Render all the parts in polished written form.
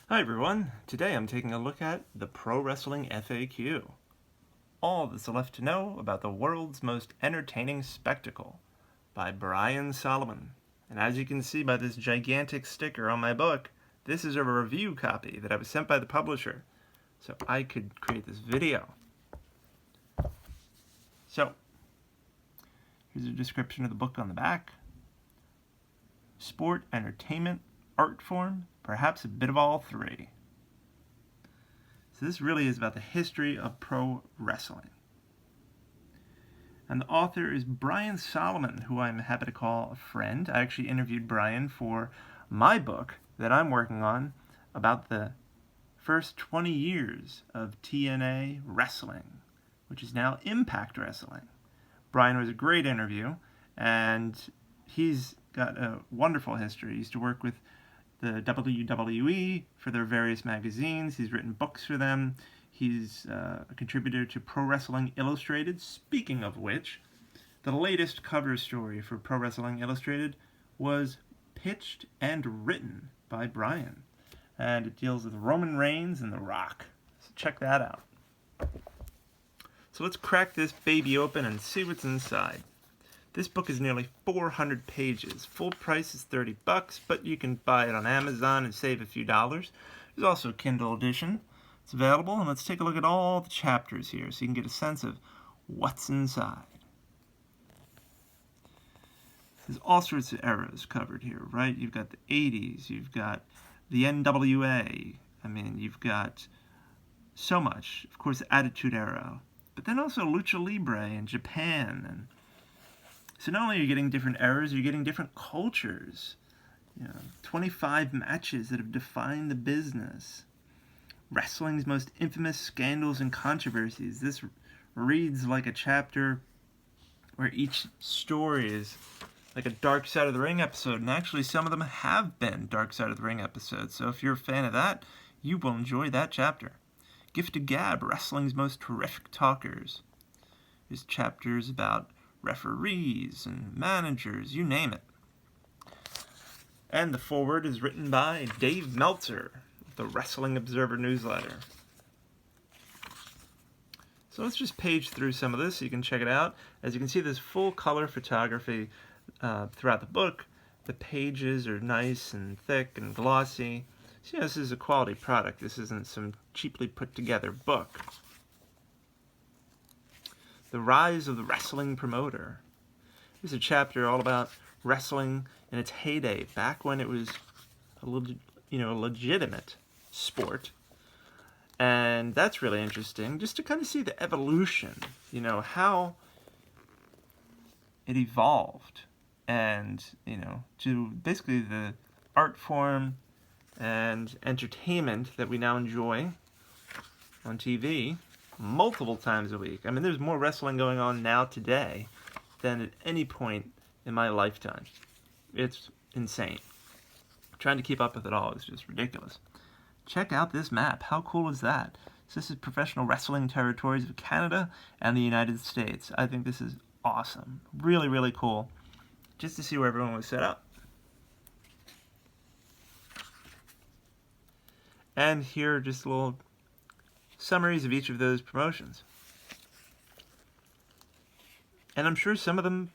Hi everyone, today I'm taking a look at the Pro Wrestling FAQ. All that's left to know about the world's most entertaining spectacle by Brian Solomon. And as you can see by this gigantic sticker on my book, this is a review copy that I was sent by the publisher, so I could create this video. So, here's a description of the book on the back. Sport, entertainment, art form, perhaps a bit of all three. So this really is about the history of pro wrestling. And the author is Brian Solomon, who I'm happy to call a friend. I actually interviewed Brian for my book that I'm working on about the first 20 years of TNA wrestling, which is now Impact Wrestling. Brian was a great interview, and he's got a wonderful history. He used to work with the WWE for their various magazines. He's written books for them. He's a contributor to Pro Wrestling Illustrated. Speaking of which, the latest cover story for Pro Wrestling Illustrated was pitched and written by Brian. And it deals with Roman Reigns and The Rock. So check that out. So let's crack this baby open and see what's inside. This book is nearly 400 pages. Full price is $30, but you can buy it on Amazon and save a few dollars. There's also a Kindle edition. It's available, and let's take a look at all the chapters here so you can get a sense of what's inside. There's all sorts of eras covered here, right? You've got the 80s, you've got the NWA, you've got so much. Of course, the Attitude Era, but then also Lucha Libre in Japan. And so not only are you getting different eras, you're getting different cultures. 25 matches that have defined the business. Wrestling's most infamous scandals and controversies. This reads like a chapter where each story is like a Dark Side of the Ring episode, and actually some of them have been Dark Side of the Ring episodes, so if you're a fan of that, you will enjoy that chapter. Gift of Gab, wrestling's most terrific talkers. There's chapters about referees and managers, you name it. And the foreword is written by Dave Meltzer, the Wrestling Observer newsletter. So let's just page through some of this so you can check it out. As you can see, there's full color photography throughout the book. The pages are nice and thick and glossy. So this is a quality product. This isn't some cheaply put together book. The Rise of the Wrestling Promoter. This is a chapter all about wrestling in its heyday, back when it was a legitimate sport. And that's really interesting, just to kind of see the evolution, how it evolved, and, to basically the art form and entertainment that we now enjoy on TV multiple times a week. There's more wrestling going on now today than at any point in my lifetime. It's insane. Trying to keep up with it all is just ridiculous. Check out this map. How cool is that? So this is professional wrestling territories of Canada and the United States. I think this is awesome. Really, really cool. Just to see where everyone was set up. And here are just little summaries of each of those promotions. And I'm sure some of them,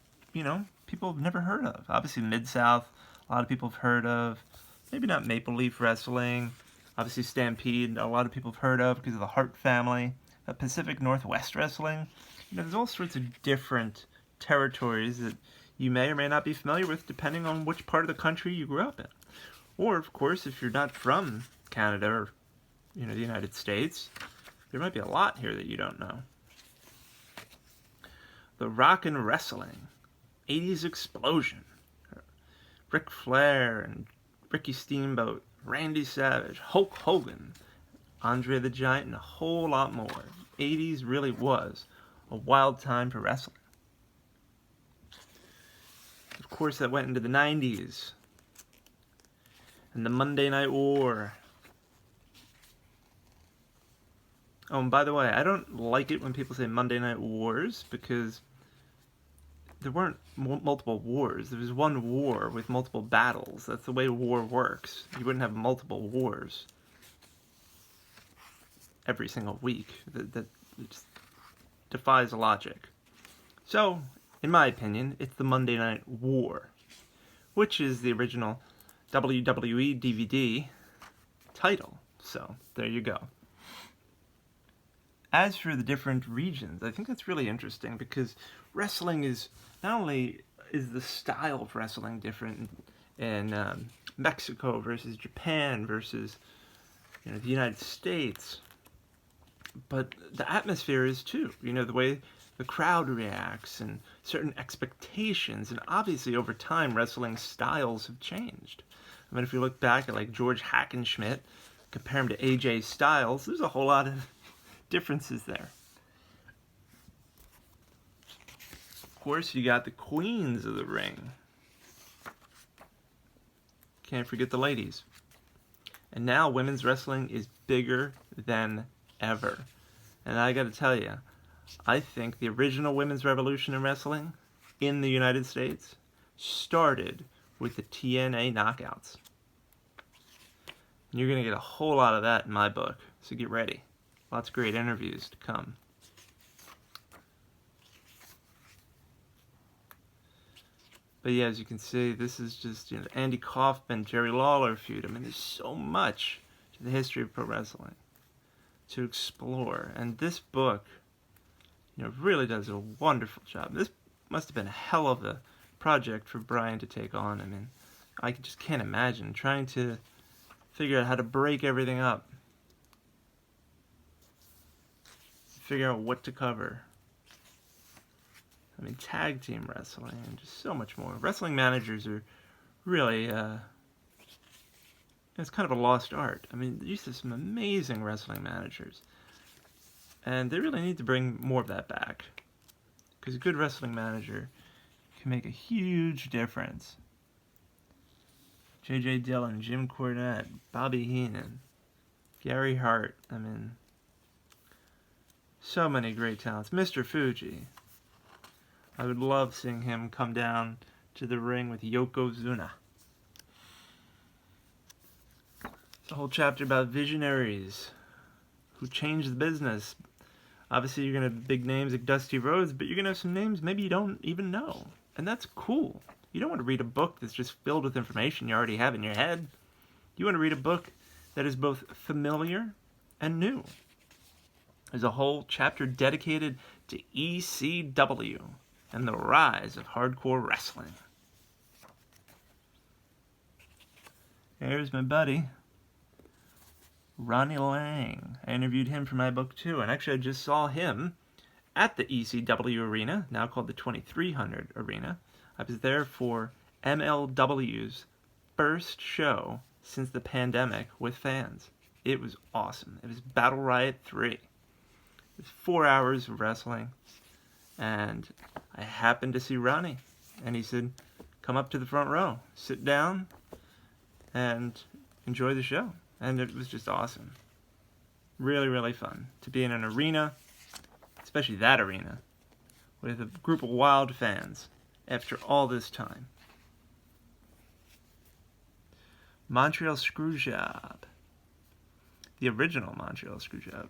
people have never heard of. Obviously Mid-South, a lot of people have heard of. Maybe not Maple Leaf Wrestling. Obviously Stampede, a lot of people have heard of because of the Hart family. Pacific Northwest Wrestling. There's all sorts of different territories that you may or may not be familiar with depending on which part of the country you grew up in. Or, of course, if you're not from Canada or, the United States, there might be a lot here that you don't know. The Rock and Wrestling. 80s Explosion. Ric Flair and Ricky Steamboat, Randy Savage, Hulk Hogan, Andre the Giant, and a whole lot more. 80s really was a wild time for wrestling. Of course, that went into the 90s. And the Monday Night War. Oh, and by the way, I don't like it when people say Monday Night Wars, because there weren't multiple wars. There was one war with multiple battles. That's the way war works. You wouldn't have multiple wars. every single week. That just defies logic. So, in my opinion, it's the Monday Night War, which is the original WWE DVD title. So, there you go. As for the different regions, I think that's really interesting because wrestling is not only is the style of wrestling different in Mexico versus Japan versus the United States, but the atmosphere is too. The way the crowd reacts and certain expectations, and obviously over time wrestling styles have changed. I mean, if you look back at like George Hackenschmidt, compare him to AJ Styles, there's a whole lot of differences there. Of course, you got the queens of the ring. Can't forget the ladies. And now women's wrestling is bigger than ever. And I gotta tell you, I think the original women's revolution in wrestling in the United States started with the TNA knockouts. And you're gonna get a whole lot of that in my book, so get ready. Lots of great interviews to come. But yeah, as you can see, this is just Andy Kaufman, Jerry Lawler feud. I mean, there's so much to the history of pro wrestling to explore, and this book, really does a wonderful job. This must have been a hell of a project for Brian to take on. I mean, I just can't imagine trying to figure out how to break everything up, figure out what to cover. I mean, tag team wrestling and just so much more. Wrestling managers are really, it's kind of a lost art. I mean, there used to be some amazing wrestling managers. And they really need to bring more of that back. Because a good wrestling manager can make a huge difference. J.J. Dillon, Jim Cornette, Bobby Heenan, Gary Hart. I mean, so many great talents. Mr. Fuji. I would love seeing him come down to the ring with Yokozuna. It's a whole chapter about visionaries who changed the business. Obviously, you're going to have big names like Dusty Rhodes, but you're going to have some names maybe you don't even know. And that's cool. You don't want to read a book that's just filled with information you already have in your head. You want to read a book that is both familiar and new. There's a whole chapter dedicated to ECW and the rise of hardcore wrestling. There's my buddy, Ronnie Lang. I interviewed him for my book too, and actually I just saw him at the ECW arena, now called the 2300 Arena. I was there for MLW's first show since the pandemic with fans. It was awesome. It was Battle Riot 3. It was 4 hours of wrestling, and I happened to see Ronnie, and he said, come up to the front row, sit down, and enjoy the show. And it was just awesome. Really, really fun to be in an arena, especially that arena, with a group of wild fans after all this time. Montreal Screwjob. The original Montreal Screwjob.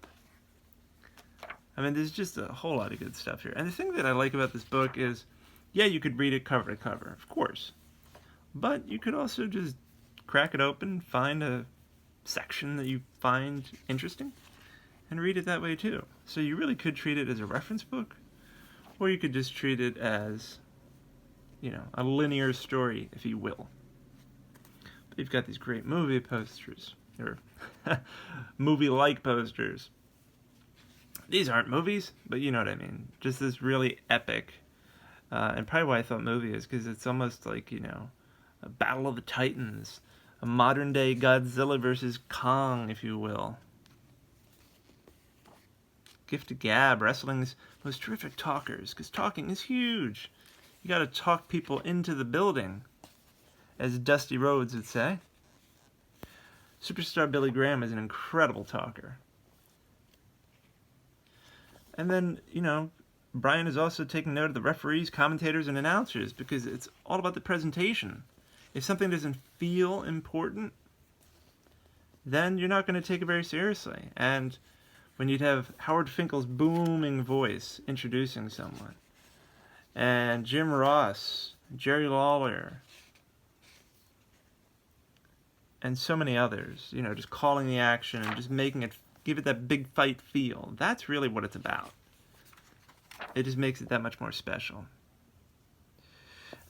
I mean, there's just a whole lot of good stuff here. And the thing that I like about this book is, yeah, you could read it cover to cover, of course. But you could also just crack it open, find a section that you find interesting, and read it that way too. So you really could treat it as a reference book, or you could just treat it as, a linear story, if you will. But you've got these great movie posters, or movie-like posters. These aren't movies, but you know what I mean. Just this really epic, and probably why I thought movie is because it's almost like, a Battle of the Titans, a modern-day Godzilla versus Kong, if you will. Gift of Gab, wrestling's most terrific talkers, because talking is huge. You gotta talk people into the building, as Dusty Rhodes would say. Superstar Billy Graham is an incredible talker. And then, Brian is also taking note of the referees, commentators, and announcers, because it's all about the presentation. If something doesn't feel important, then you're not going to take it very seriously. And when you'd have Howard Finkel's booming voice introducing someone, and Jim Ross, Jerry Lawler, and so many others, you know, just calling the action and just making it, give it that big fight feel. That's really what it's about. It just makes it that much more special.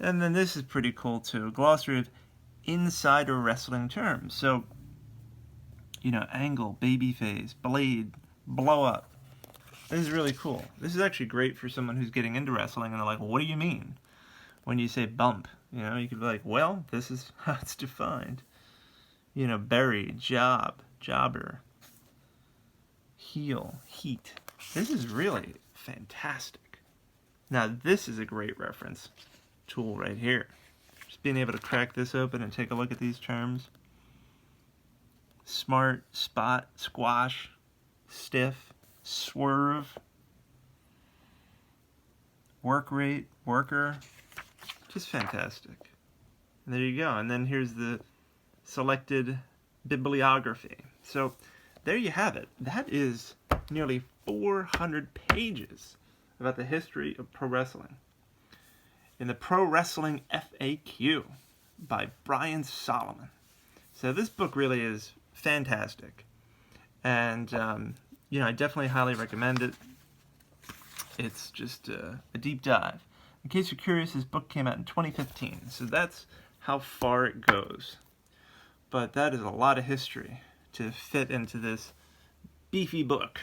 And then this is pretty cool too, a glossary of insider wrestling terms. So, you know, angle, babyface, blade, blow up. This is really cool. This is actually great for someone who's getting into wrestling and they're like, what do you mean when you say bump? You know, you could be like, well, this is how it's defined. You know, bury, job, jobber, heel, heat. This is really fantastic. Now, this is a great reference tool right here. Just being able to crack this open and take a look at these terms. Smart, spot, squash, stiff, swerve, work rate, worker. Just fantastic. And there you go. And then here's the selected bibliography. So there you have it. That is nearly 400 pages about the history of pro wrestling in the Pro Wrestling FAQ by Brian Solomon. So this book really is fantastic, and you know, I definitely highly recommend it. It's just a deep dive. In case you're curious, this book came out in 2015, so that's how far it goes. But that is a lot of history to fit into this beefy book.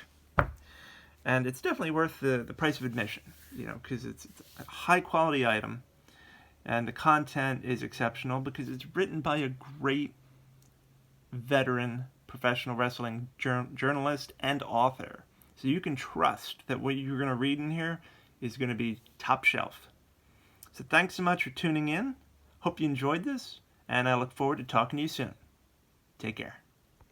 And it's definitely worth the price of admission, you know, because it's a high-quality item, and the content is exceptional because it's written by a great veteran professional wrestling journalist and author. So you can trust that what you're going to read in here is going to be top shelf. So thanks so much for tuning in. Hope you enjoyed this, and I look forward to talking to you soon. Take care.